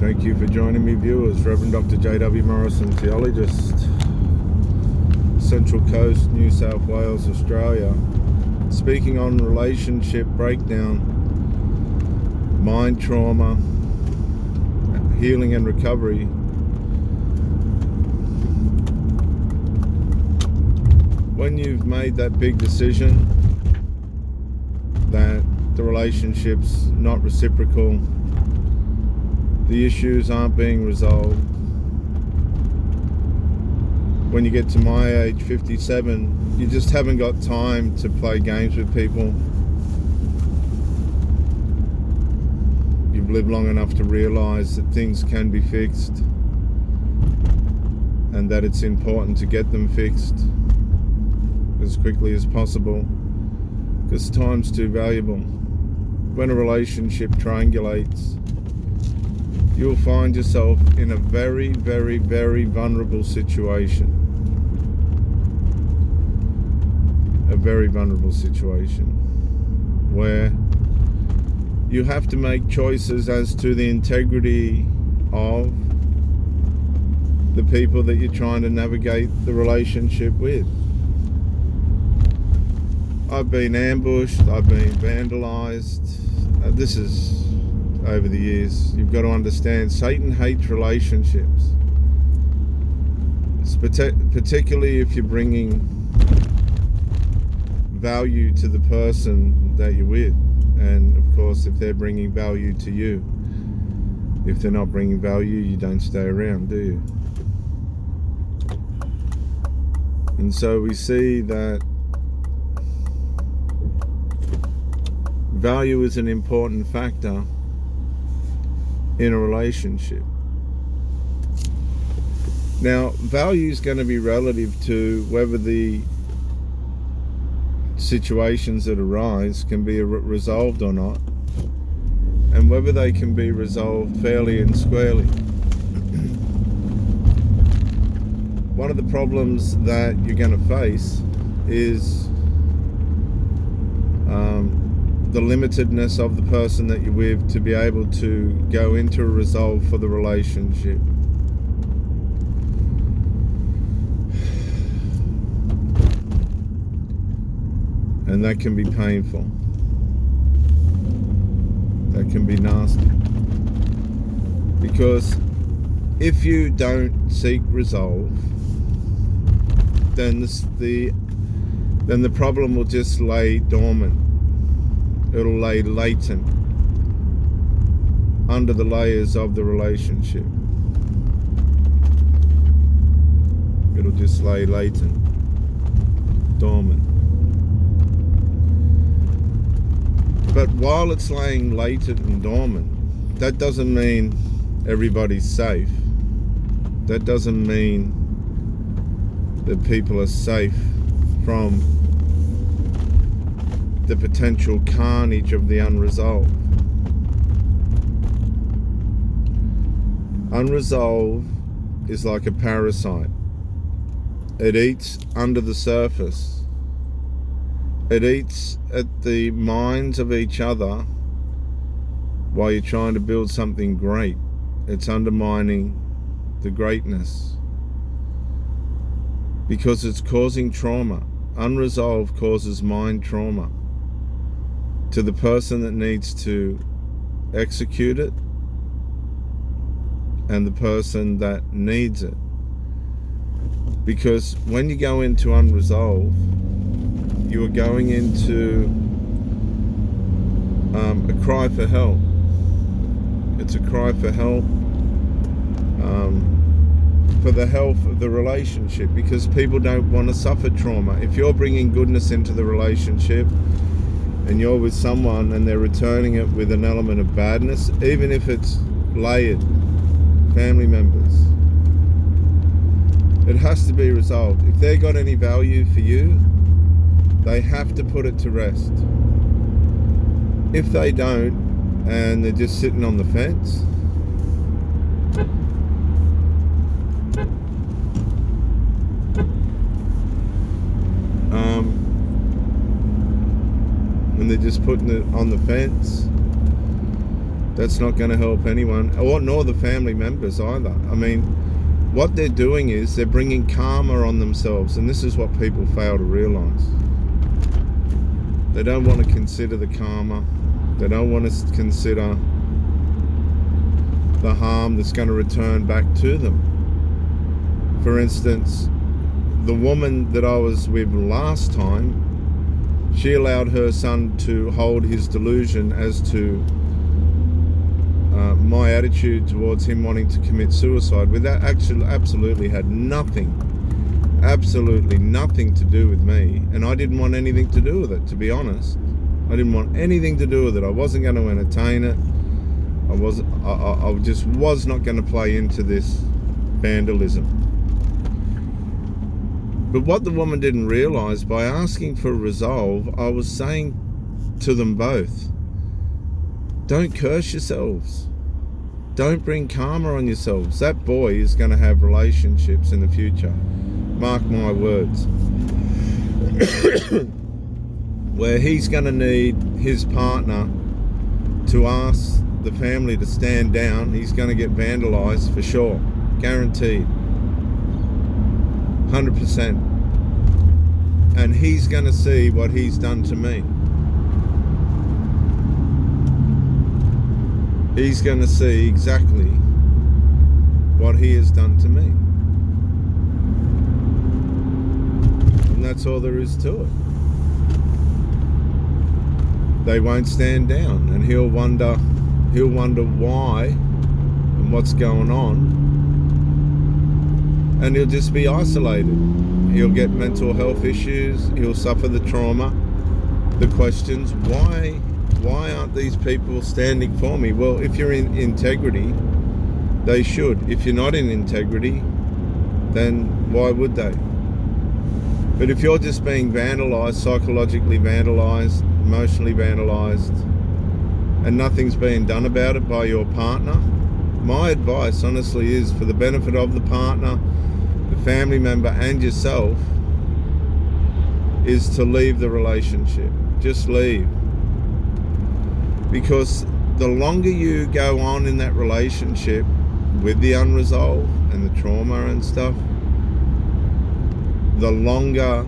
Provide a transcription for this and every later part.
Thank you for joining me, viewers. Reverend Dr. J.W. Morrison, theologist, Central Coast, New South Wales, Australia, speaking on relationship breakdown, mind trauma, healing and recovery. When you've made that big decision that the relationship's not reciprocal, the issues aren't being resolved. When you get to my age, 57, you just haven't got time to play games with people. You've lived long enough to realize that things can be fixed and that it's important to get them fixed as quickly as possible, because time's too valuable. When a relationship triangulates, you'll find yourself in a very, very, very vulnerable situation. A very vulnerable situation where you have to make choices as to the integrity of the people that you're trying to navigate the relationship with. I've been ambushed, I've been vandalized. This is over the years. You've got to understand, Satan hates relationships, particularly if you're bringing value to the person that you're with, and of course if they're bringing value to you. If they're not bringing value, you don't stay around, do you? And so we see that value is an important factor in a relationship. Now, value is going to be relative to whether the situations that arise can be resolved or not, and whether they can be resolved fairly and squarely. One of the problems that you're going to face is the limitedness of the person that you're with to be able to go into a resolve for the relationship. And that can be painful. That can be nasty. Because if you don't seek resolve, then the problem will just lay dormant. It'll lay latent under the layers of the relationship. It'll just lay latent, dormant. But while it's laying latent and dormant, that doesn't mean everybody's safe. That doesn't mean that people are safe from the potential carnage of the unresolved. Unresolved is like a parasite. It eats under the surface. It eats at the minds of each other while you're trying to build something great. It's undermining the greatness because it's causing trauma. Unresolved causes mind trauma to the person that needs to execute it and the person that needs it. Because when you go into unresolved, you are going into a cry for help. It's a cry for help, for the health of the relationship, because people don't want to suffer trauma. If you're bringing goodness into the relationship and you're with someone and they're returning it with an element of badness, even if it's layered, family members, it has to be resolved. If they got any value for you, they have to put it to rest. If they don't, and they're just sitting on the fence, and they're just putting it on the fence, That's not going to help anyone, or nor the family members either. I mean, what they're doing is they're bringing karma on themselves, and this is what people fail to realize. They don't want to consider the karma. They don't want to consider the harm that's going to return back to them. For instance, the woman that I was with last time, she allowed her son to hold his delusion as to my attitude towards him wanting to commit suicide, with that actually absolutely had absolutely nothing to do with me, and I didn't want anything to do with it, to be honest. I didn't want anything to do with it. I wasn't going to entertain it. I just was not going to play into this vandalism. But what the woman didn't realize, by asking for resolve, I was saying to them both, don't curse yourselves. Don't bring karma on yourselves. That boy is going to have relationships in the future. Mark my words. Where he's going to need his partner to ask the family to stand down. He's going to get vandalized for sure. Guaranteed. 100%. And he's going to see what he's done to me. He's going to see exactly what he has done to me. And that's all there is to it. They won't stand down, and he'll wonder why and what's going on, and he'll just be isolated. He'll get mental health issues, he'll suffer the trauma, the questions, why aren't these people standing for me? Well, if you're in integrity, they should. If you're not in integrity, then why would they? But if you're just being vandalized, psychologically vandalized, emotionally vandalized, and nothing's being done about it by your partner, my advice honestly is, for the benefit of the partner, the family member, and yourself, is to leave the relationship. Just leave. Because the longer you go on in that relationship with the unresolved and the trauma and stuff, the longer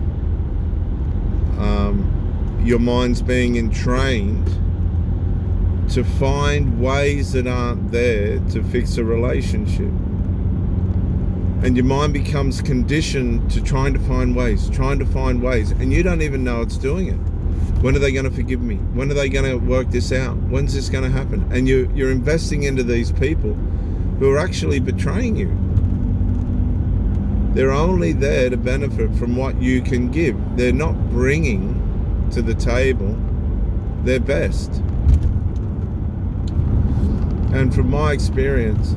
your mind's being entrained to find ways that aren't there to fix a relationship. And your mind becomes conditioned to trying to find ways, and you don't even know it's doing it. When are they going to forgive me? When are they going to work this out? When's this going to happen? And you're investing into these people who are actually betraying you. They're only there to benefit from what you can give. They're not bringing to the table their best. And from my experience,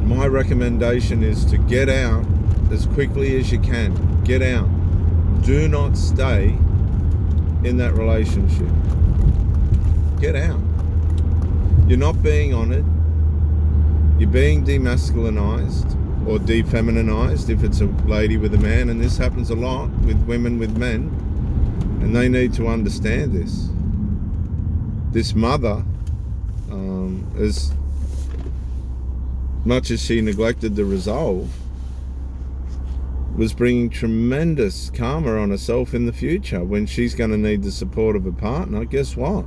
my recommendation is to get out as quickly as you can. Get out. Do not stay in that relationship. Get out. You're not being honored. You're being demasculinized or defeminized if it's a lady with a man, and this happens a lot with women with men, and they need to understand this. This mother, as much as she neglected the resolve, was bringing tremendous karma on herself in the future. When she's going to need the support of a partner, guess what?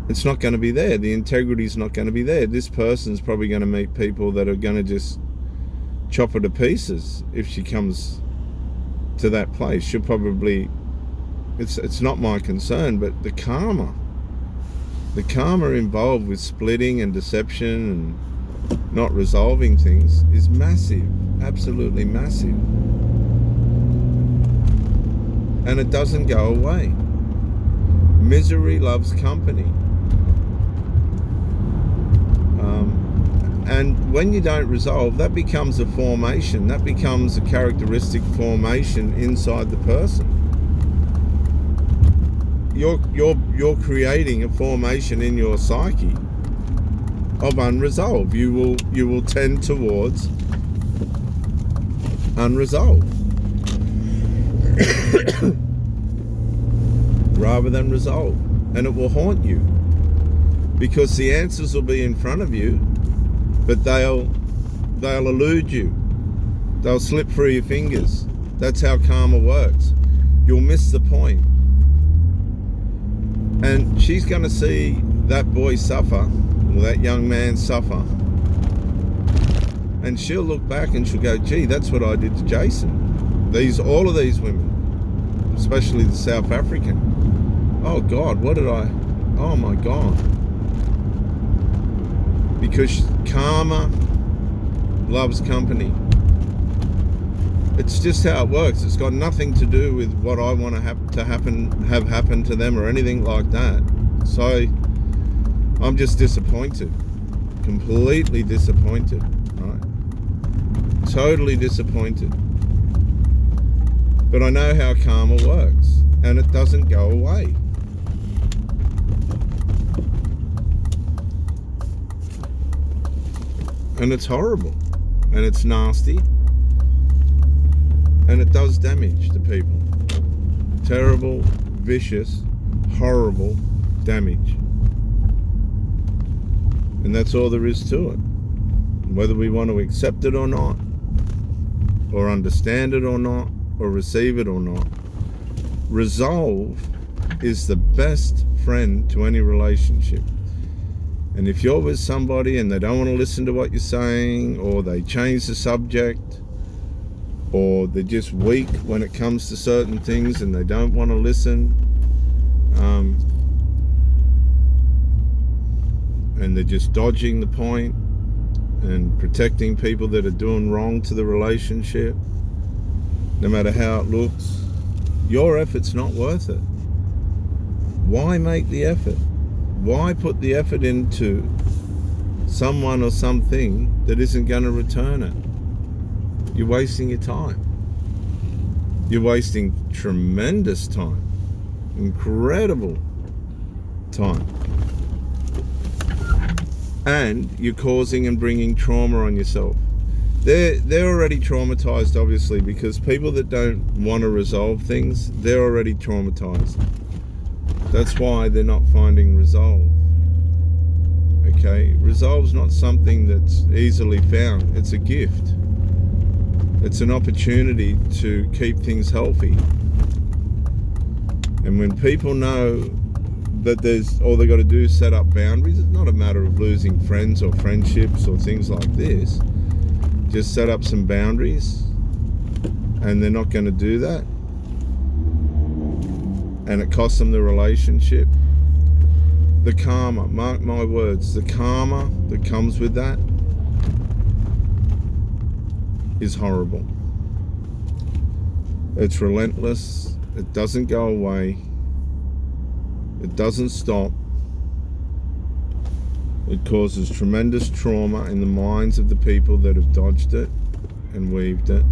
It's not going to be there. The integrity's not going to be there. This person's probably going to meet people that are going to just chop her to pieces if she comes to that place. She'll probably, it's not my concern, but the karma involved with splitting and deception and not resolving things is massive, absolutely massive. And it doesn't go away. Misery loves company. And when you don't resolve, that becomes a formation, that becomes a characteristic formation inside the person. You're creating a formation in your psyche of unresolved. You will tend towards unresolved rather than resolve. and it will haunt you, because the answers will be in front of you, but they'll elude you. They'll slip through your fingers. That's how karma works. You'll miss the point. And she's going to see that boy suffer, or that young man suffer, and she'll look back and she'll go, gee, that's what I did to Jason. All of these women, especially the South African. Oh God, what did I? Oh my God. Because karma loves company. It's just how it works. It's got nothing to do with what I want to have happen to them or anything like that. So I'm just disappointed, completely disappointed, right? Totally disappointed. But I know how karma works, and it doesn't go away. And it's horrible, and it's nasty, and it does damage to people. Terrible, vicious, horrible damage. And that's all there is to it. Whether we want to accept it or not, or understand it or not, or receive it or not, resolve is the best friend to any relationship. And if you're with somebody and they don't want to listen to what you're saying, or they change the subject, or they're just weak when it comes to certain things and they don't want to listen, and they're just dodging the point and protecting people that are doing wrong to the relationship, no matter how it looks, your effort's not worth it. Why make the effort? Why put the effort into someone or something that isn't going to return it? You're wasting your time. You're wasting tremendous time. Incredible time. And you're causing and bringing trauma on yourself. They're already traumatized, obviously, because people that don't want to resolve things, they're already traumatized. That's why they're not finding resolve. Okay? Resolve's not something that's easily found. It's a gift. It's an opportunity to keep things healthy. And when people know that all they got to do is set up boundaries, it's not a matter of losing friends or friendships or things like this. Just set up some boundaries, and they're not going to do that, and it costs them the relationship. The karma, mark my words, the karma that comes with that is horrible. It's relentless. It doesn't go away. It doesn't stop. It causes tremendous trauma in the minds of the people that have dodged it and weaved it.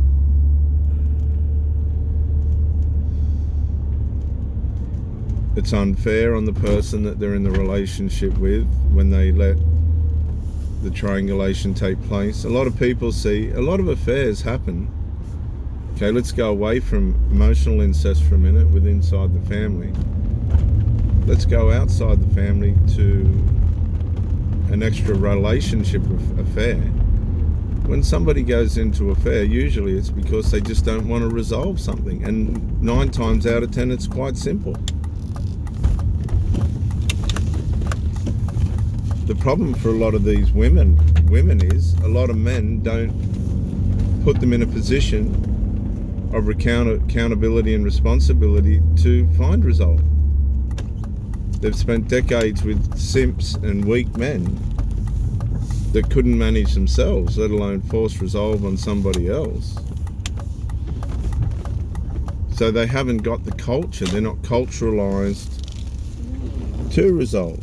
It's unfair on the person that they're in the relationship with when they let the triangulation take place. A lot of people see a lot of affairs happen. Okay, let's go away from emotional incest for a minute with inside the family. Let's go outside the family to an extra relationship affair. When somebody goes into affair, usually it's because they just don't want to resolve something, and 9 times out of 10 it's quite simple. The problem for a lot of these women is a lot of men don't put them in a position of accountability and responsibility to find resolve. They've spent decades with simps and weak men that couldn't manage themselves, let alone force resolve on somebody else. So they haven't got the culture. They're not culturalized to resolve.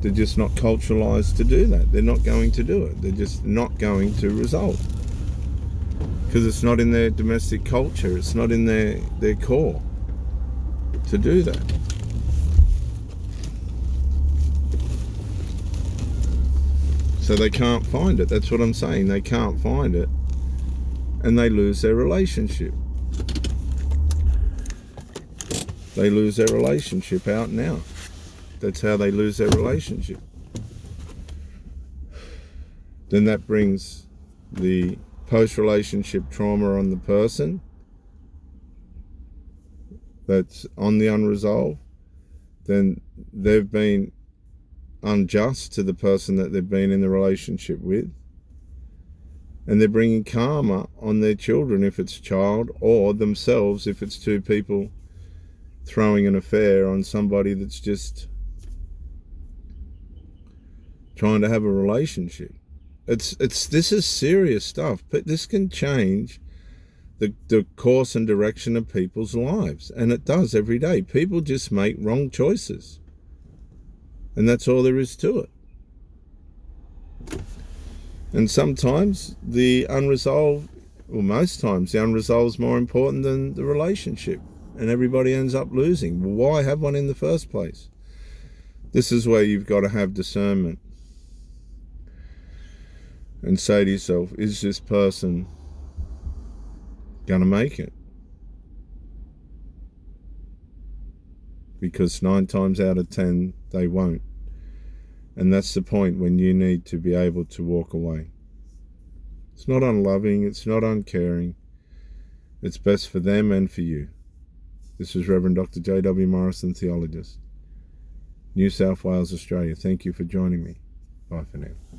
They're just not culturalized to do that. They're not going to do it. They're just not going to resolve. Because it's not in their domestic culture. It's not in their core to do that. So they can't find it. That's what I'm saying. They can't find it. And they lose their relationship. they lose their relationship out and out. That's how they lose their relationship. Then that brings the post-relationship trauma on the person that's on the unresolved. Then they've been unjust to the person that they've been in the relationship with. And they're bringing karma on their children if it's a child, or themselves if it's two people throwing an affair on somebody that's just trying to have a relationship. This is serious stuff, but this can change the course and direction of people's lives, and it does every day. People just make wrong choices, and that's all there is to it. And sometimes the unresolved, well, most times the unresolved is more important than the relationship, and everybody ends up losing. Well, why have one in the first place? This is where you've got to have discernment and say to yourself, is this person going to make it? Because 9 times out of 10, they won't. And that's the point when you need to be able to walk away. It's not unloving, it's not uncaring. It's best for them and for you. This is Reverend Dr. J.W. Morrison, Theologist, New South Wales, Australia. Thank you for joining me. Bye for now.